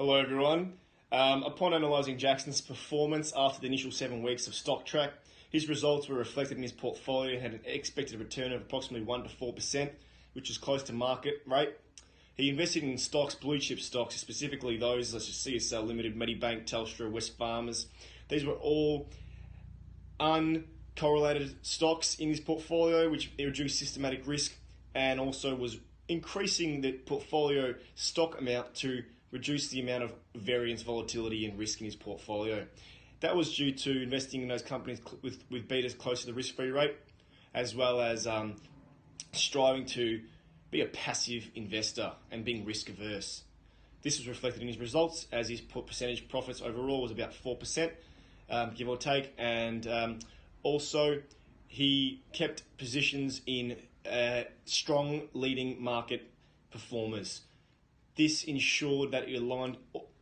Hello, everyone. Upon analysing Jackson's performance after the initial 7 weeks of stock track, his results were reflected in his portfolio and had an expected return of approximately 1 to 4%, which is close to market rate. He invested in stocks, blue chip stocks, specifically those such as CSL Limited, Medibank, Telstra, Wesfarmers. These were all uncorrelated stocks in his portfolio, which reduced systematic risk and also was increasing the portfolio stock amount to reduce the amount of variance, volatility, and risk in his portfolio. That was due to investing in those companies with betas close to the risk-free rate, as well as striving to be a passive investor and being risk-averse. This was reflected in his results, as his percentage profits overall was about 4%, give or take, and also he kept positions in strong leading market performers. This ensured that it aligned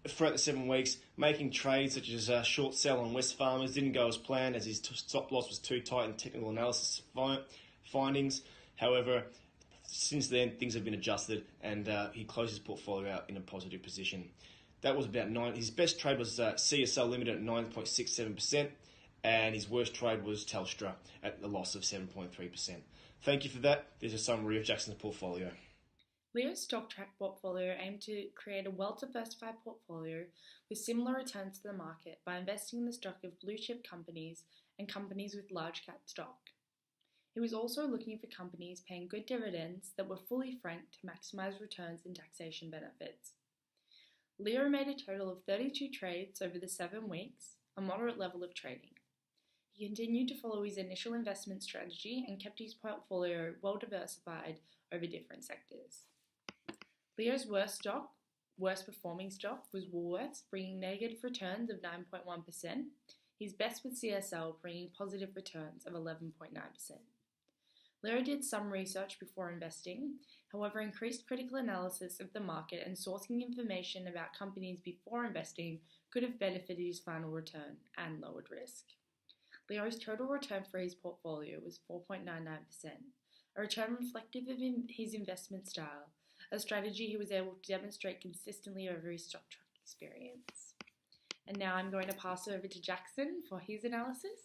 throughout the 7 weeks, making trades such as a short sell on Wesfarmers didn't go as planned, as his stop loss was too tight in technical analysis findings. However, since then, things have been adjusted, and he closed his portfolio out in a positive position. That was about 9. His best trade was CSL Limited at 9.67%, and his worst trade was Telstra at a loss of 7.3%. Thank you for that. There's a summary of Jackson's portfolio. Leo's stock track portfolio aimed to create a well-diversified portfolio with similar returns to the market by investing in the stock of blue-chip companies and companies with large-cap stock. He was also looking for companies paying good dividends that were fully franked to maximise returns and taxation benefits. Leo made a total of 32 trades over the 7 weeks, a moderate level of trading. He continued to follow his initial investment strategy and kept his portfolio well diversified over different sectors. Leo's worst performing stock was Woolworths, bringing negative returns of 9.1%. His best was CSL, bringing positive returns of 11.9%. Leo did some research before investing, however, increased critical analysis of the market and sourcing information about companies before investing could have benefited his final return and lowered risk. Leo's total return for his portfolio was 4.99%, a return reflective of his investment style, a strategy he was able to demonstrate consistently over his stock track experience. And now I'm going to pass it over to Jackson for his analysis.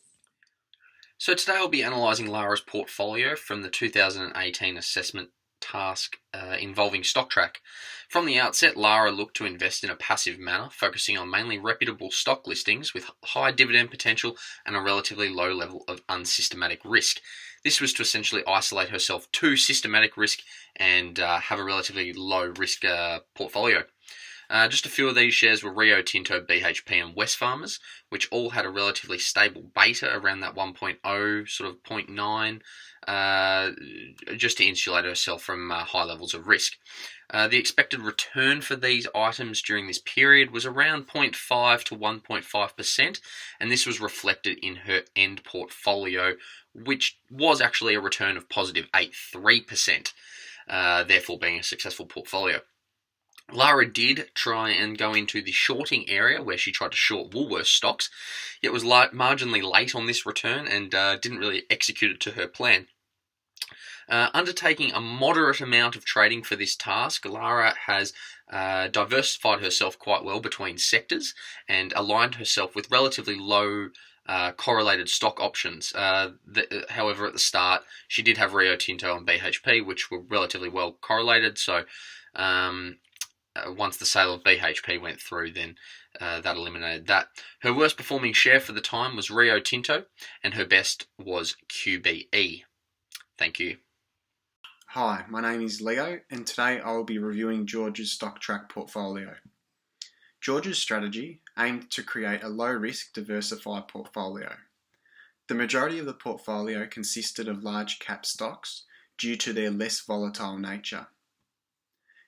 So today I'll be analysing Lara's portfolio from the 2018 assessment task involving stock track. From the outset, Lara looked to invest in a passive manner, focusing on mainly reputable stock listings with high dividend potential and a relatively low level of unsystematic risk. This was to essentially isolate herself to systematic risk and have a relatively low risk portfolio. Just a few of these shares were Rio Tinto, BHP and Wesfarmers, which all had a relatively stable beta around that 1.0, sort of 0.9, just to insulate herself from high levels of risk. The expected return for these items during this period was around 0.5 to 1.5%, and this was reflected in her end portfolio, which was actually a return of positive 8.3%, therefore being a successful portfolio. Lara did try and go into the shorting area where she tried to short Woolworths stocks, yet was marginally late on this return and didn't really execute it to her plan. Undertaking a moderate amount of trading for this task, Lara has diversified herself quite well between sectors and aligned herself with relatively low correlated stock options. However, at the start, she did have Rio Tinto and BHP, which were relatively well correlated, so once the sale of BHP went through, then that eliminated that. Her worst performing share for the time was Rio Tinto, and her best was QBE. Thank you. Hi, my name is Leo, and today I will be reviewing George's stock track portfolio. George's strategy aimed to create a low-risk, diversified portfolio. The majority of the portfolio consisted of large cap stocks due to their less volatile nature.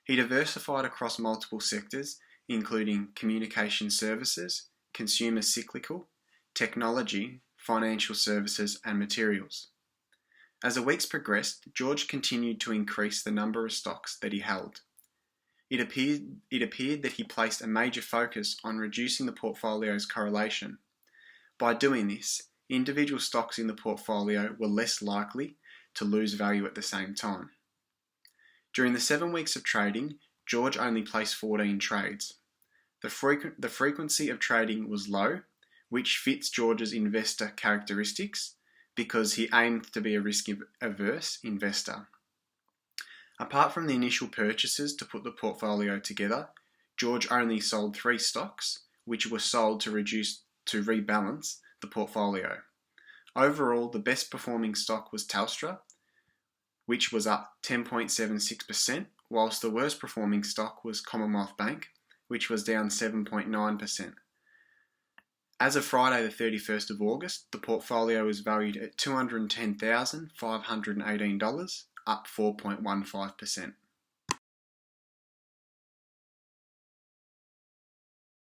He diversified across multiple sectors, including communication services, consumer cyclical, technology, financial services, and materials. As the weeks progressed, George continued to increase the number of stocks that he held. It appeared that he placed a major focus on reducing the portfolio's correlation. By doing this, individual stocks in the portfolio were less likely to lose value at the same time. During the 7 weeks of trading, George only placed 14 trades. The frequency of trading was low, which fits George's investor characteristics because he aimed to be a risk-averse investor. Apart from the initial purchases to put the portfolio together, George only sold 3 stocks, which were sold to rebalance the portfolio. Overall, the best performing stock was Telstra, which was up 10.76%, whilst the worst performing stock was Commonwealth Bank, which was down 7.9%. As of Friday the 31st of August, the portfolio was valued at $210,518, up 4.15%.